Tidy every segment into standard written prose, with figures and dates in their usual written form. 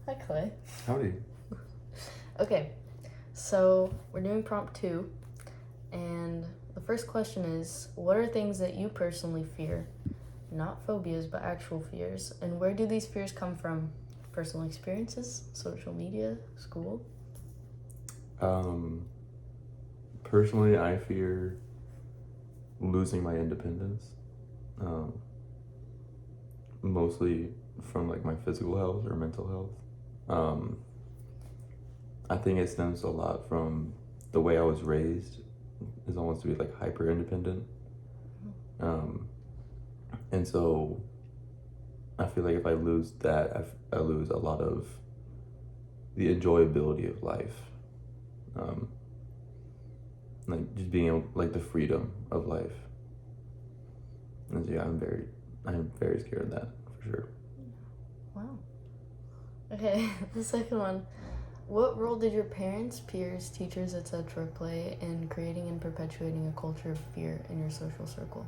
Hi, Clay. Howdy. Okay, so we're doing prompt 2, and the first question is, what are things that you personally fear? Not phobias, but actual fears. And where do these fears come from? Personal experiences, social media, school? Personally, I fear losing my independence. Mostly from like my physical health or mental health. I think it stems a lot from the way I was raised. Is almost to be like hyper independent. And so I feel like if I lose that, I lose a lot of the enjoyability of life. Like just being able, like the freedom of life. And so yeah, I'm very scared of that for sure. Wow. Okay, the second one. What role did your parents, peers, teachers, etc. play in creating and perpetuating a culture of fear in your social circle?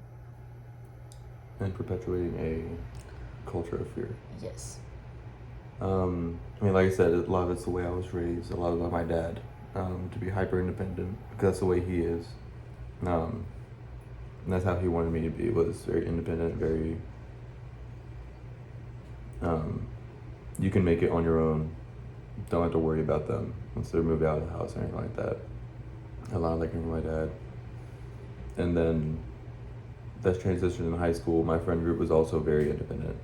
And perpetuating a culture of fear. Yes. I mean, like I said, a lot of it's the way I was raised. A lot about my dad, to be hyper independent because that's the way he is. And that's how he wanted me to be. Was very independent, very. You can make it on your own. Don't have to worry about them once they move out of the house or anything like that. A lot of that came from my dad. And then that's transitioned in high school. My friend group was also very independent.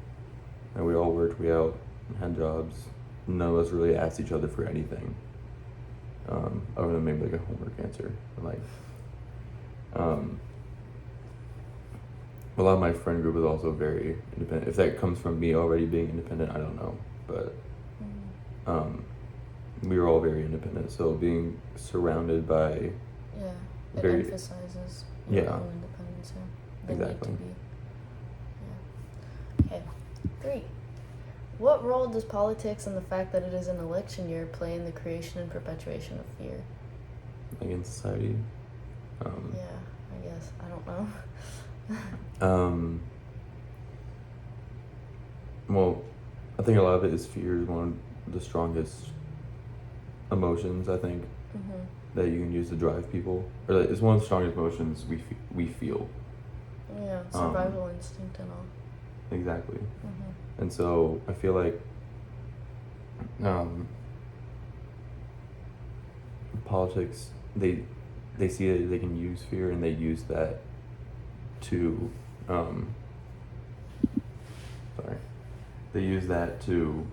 And we all worked, we out, had jobs. None of us really asked each other for anything. Other than maybe like a homework answer. But a lot of my friend group was also very independent. If that comes from me already being independent, I don't know. But we were all very independent. So being surrounded by it emphasizes your own independence. The exactly. need to be. Okay. 3. What role does politics and the fact that it is an election year play in the creation and perpetuation of fear? Like in society. Yeah, I guess. I don't know. Well, I think a lot of it is fear is one of the strongest emotions, I think, that you can use to drive people. Or it's one of the strongest emotions we feel. Yeah, survival instinct and all. Exactly. And so I feel like politics, they see that they can use fear and they use that to they use that to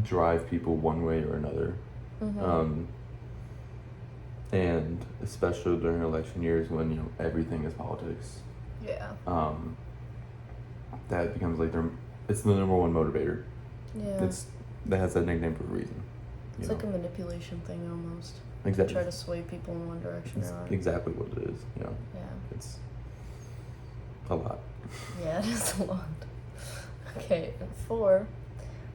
drive people one way or another. And especially during election years when everything is politics. Yeah. That becomes like it's the number one motivator. Yeah. That has that nickname for a reason. It's like a manipulation thing almost. Exactly. Try to sway people in one direction or another. Exactly what it is. Yeah. It's a lot. Yeah, it is a lot. Okay, and 4.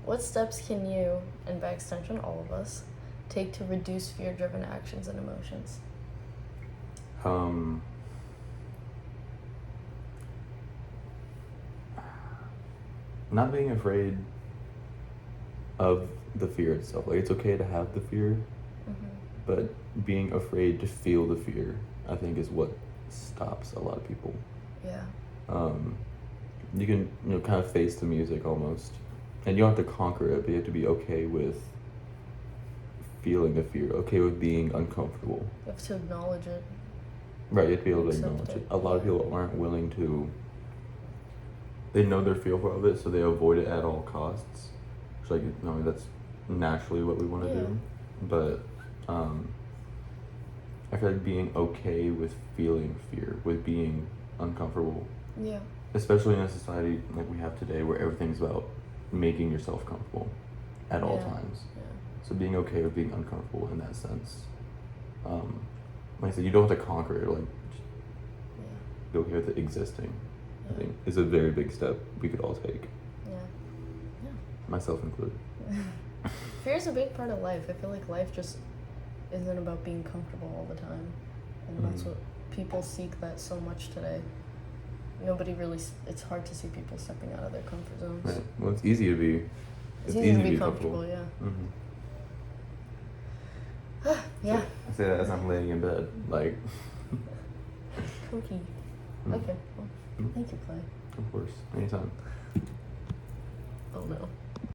What steps can you, and by extension all of us, take to reduce fear-driven actions and emotions? Not being afraid of the fear itself. Like, it's okay to have the fear, but being afraid to feel the fear, I think, is what stops a lot of people. Yeah. You can, kind of face the music almost, and you don't have to conquer it, but you have to be okay with feeling the fear, okay with being uncomfortable. You have to acknowledge it. Right, you have to be able to acknowledge it. A lot of people aren't willing to. They know they're fearful of it, so they avoid it at all costs. It's like, that's naturally what we want to do. But I feel like being okay with feeling fear, with being uncomfortable. Yeah. Especially in a society like we have today where everything's about making yourself comfortable at all times. Yeah. So being okay with being uncomfortable in that sense. Like I said, you don't have to conquer it, like be okay with it existing. I think is a very big step we could all take. Yeah. Myself included. Fear is a big part of life. I feel like life just isn't about being comfortable all the time. And that's what people seek that so much today. Nobody really, it's hard to see people stepping out of their comfort zones. Right. Well, it's easy to be It's easy to be comfortable, yeah. Yeah. I say that as I'm laying in bed, like. Cookie. Okay. Well, thank you, Clay. Of course, anytime. Oh no.